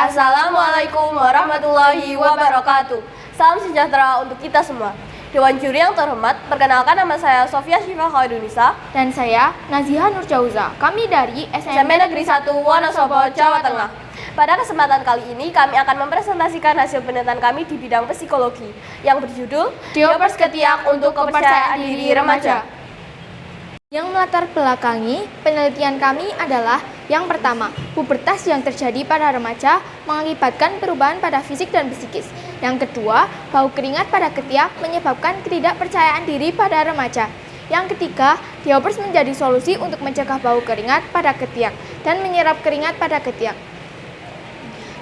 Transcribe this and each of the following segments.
Assalamualaikum warahmatullahi wabarakatuh. Salam sejahtera untuk kita semua. Dewan Juri yang terhormat, perkenalkan nama saya Sofia Syifa Khairunisa. Dan saya Naziha Nurjauza. Kami dari SMP Negeri 1 Wonosobo, Jawa Tengah. Pada kesempatan kali ini kami akan mempresentasikan hasil penelitian kami di bidang psikologi yang berjudul Diopers Ketiak untuk Kepercayaan Diri Remaja. Yang melatar belakangi penelitian kami adalah yang pertama, pubertas yang terjadi pada remaja mengakibatkan perubahan pada fisik dan psikis. Yang kedua, bau keringat pada ketiak menyebabkan ketidakpercayaan diri pada remaja. Yang ketiga, Diopers menjadi solusi untuk mencegah bau keringat pada ketiak dan menyerap keringat pada ketiak.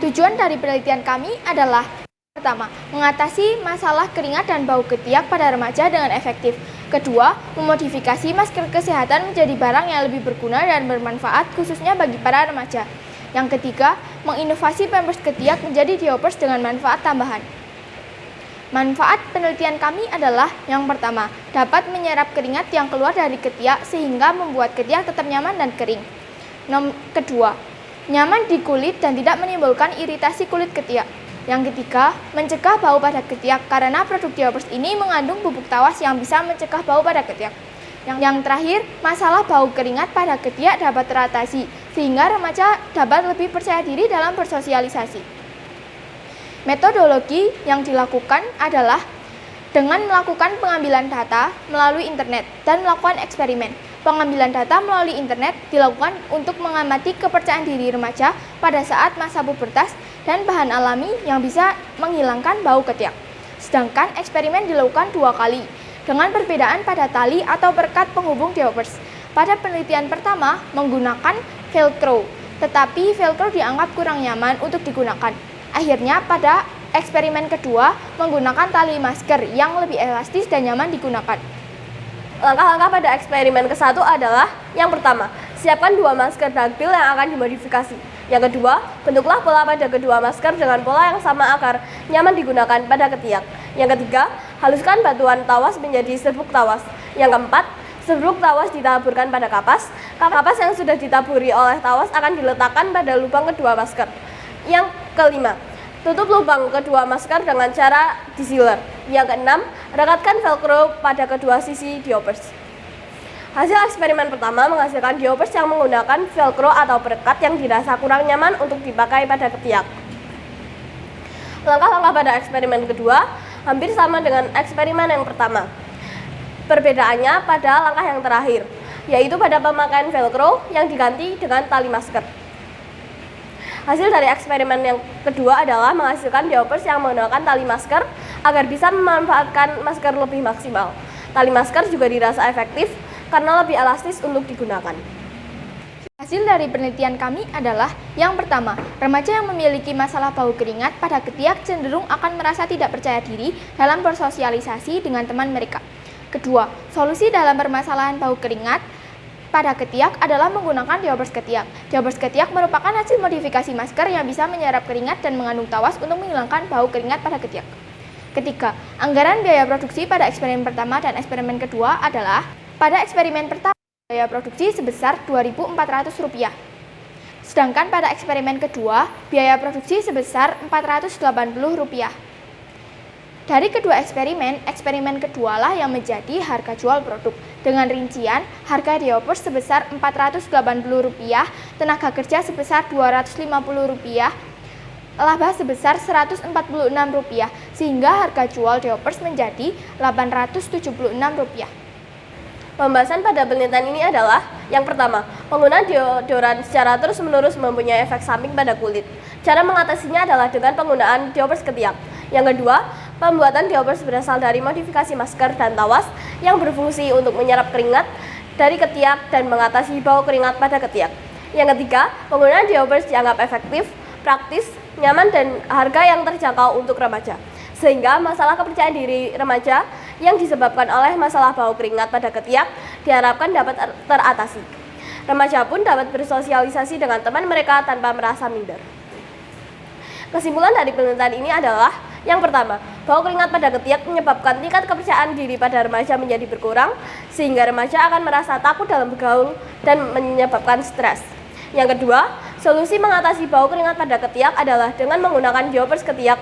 Tujuan dari penelitian kami adalah pertama, mengatasi masalah keringat dan bau ketiak pada remaja dengan efektif. Kedua, memodifikasi masker kesehatan menjadi barang yang lebih berguna dan bermanfaat khususnya bagi para remaja. Yang ketiga, menginovasi Pampers ketiak menjadi Diopers dengan manfaat tambahan. Manfaat penelitian kami adalah yang pertama, dapat menyerap keringat yang keluar dari ketiak sehingga membuat ketiak tetap nyaman dan kering. Kedua, nyaman di kulit dan tidak menimbulkan iritasi kulit ketiak. Yang ketiga, mencegah bau pada ketiak karena produk Diopers ini mengandung bubuk tawas yang bisa mencegah bau pada ketiak. Yang terakhir, masalah bau keringat pada ketiak dapat teratasi sehingga remaja dapat lebih percaya diri dalam bersosialisasi. Metodologi yang dilakukan adalah dengan melakukan pengambilan data melalui internet dan melakukan eksperimen. Pengambilan data melalui internet dilakukan untuk mengamati kepercayaan diri remaja pada saat masa pubertas dan bahan alami yang bisa menghilangkan bau ketiak. Sedangkan eksperimen dilakukan 2 kali dengan perbedaan pada tali atau perekat penghubung Diopers. Pada penelitian pertama menggunakan velcro, tetapi velcro dianggap kurang nyaman untuk digunakan. Akhirnya pada eksperimen kedua menggunakan tali masker yang lebih elastis dan nyaman digunakan. Langkah-langkah pada eksperimen ke-1 adalah yang pertama, siapkan 2 masker dagbil yang akan dimodifikasi. Yang kedua, bentuklah pola pada kedua masker dengan pola yang sama agar nyaman digunakan pada ketiak. Yang ketiga, haluskan batuan tawas menjadi serbuk tawas. Yang keempat, serbuk tawas ditaburkan pada kapas. Kapas yang sudah ditaburi oleh tawas akan diletakkan pada lubang kedua masker. Yang kelima, tutup lubang kedua masker dengan cara disealer. Yang keenam, rekatkan velcro pada kedua sisi Diopers. Hasil eksperimen pertama menghasilkan Diopers yang menggunakan velcro atau perekat yang dirasa kurang nyaman untuk dipakai pada ketiak. Langkah-langkah pada eksperimen kedua hampir sama dengan eksperimen yang pertama. Perbedaannya pada langkah yang terakhir, yaitu pada pemakaian velcro yang diganti dengan tali masker. Hasil dari eksperimen yang kedua adalah menghasilkan Diopers yang menggunakan tali masker agar bisa memanfaatkan masker lebih maksimal. Tali masker juga dirasa efektif karena lebih elastis untuk digunakan. Hasil dari penelitian kami adalah yang pertama, remaja yang memiliki masalah bau keringat pada ketiak cenderung akan merasa tidak percaya diri dalam bersosialisasi dengan teman mereka. Kedua, solusi dalam permasalahan bau keringat pada ketiak adalah menggunakan Diopers ketiak. Diopers ketiak merupakan hasil modifikasi masker yang bisa menyerap keringat dan mengandung tawas untuk menghilangkan bau keringat pada ketiak. Ketiga, anggaran biaya produksi pada eksperimen pertama dan eksperimen kedua adalah pada eksperimen pertama biaya produksi sebesar Rp2.400. Sedangkan pada eksperimen kedua biaya produksi sebesar Rp480. Dari kedua eksperimen kedualah yang menjadi harga jual produk. Dengan rincian, harga Diopers sebesar Rp480, tenaga kerja sebesar Rp250, laba sebesar Rp146, sehingga harga jual Diopers menjadi Rp876. Pembahasan pada penelitian ini adalah yang pertama, penggunaan deodoran secara terus-menerus mempunyai efek samping pada kulit. Cara mengatasinya adalah dengan penggunaan Diopers ketiak. Yang kedua, pembuatan Diopers berasal dari modifikasi masker dan tawas yang berfungsi untuk menyerap keringat dari ketiak dan mengatasi bau keringat pada ketiak. Yang ketiga, penggunaan Diopers dianggap efektif, praktis, nyaman dan harga yang terjangkau untuk remaja. Sehingga masalah kepercayaan diri remaja yang disebabkan oleh masalah bau keringat pada ketiak diharapkan dapat teratasi. Remaja pun dapat bersosialisasi dengan teman mereka tanpa merasa minder. Kesimpulan dari penelitian ini adalah yang pertama, bau keringat pada ketiak menyebabkan tingkat kepercayaan diri pada remaja menjadi berkurang sehingga remaja akan merasa takut dalam bergaul dan menyebabkan stres. Yang kedua, Solusi mengatasi bau keringat pada ketiak adalah dengan menggunakan diapers ketiak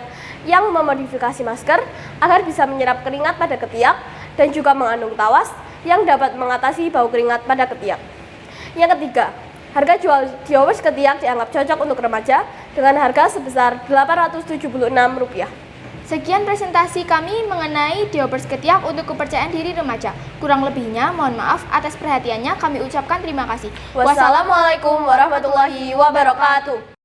yang memodifikasi masker agar bisa menyerap keringat pada ketiak dan juga mengandung tawas yang dapat mengatasi bau keringat pada ketiak. Yang ketiga, harga jual diapers ketiak dianggap cocok untuk remaja dengan harga sebesar Rp876. Sekian presentasi kami mengenai diapers ketiak untuk kepercayaan diri remaja. Kurang lebihnya, mohon maaf atas perhatiannya, kami ucapkan terima kasih. Wassalamualaikum warahmatullahi wabarakatuh.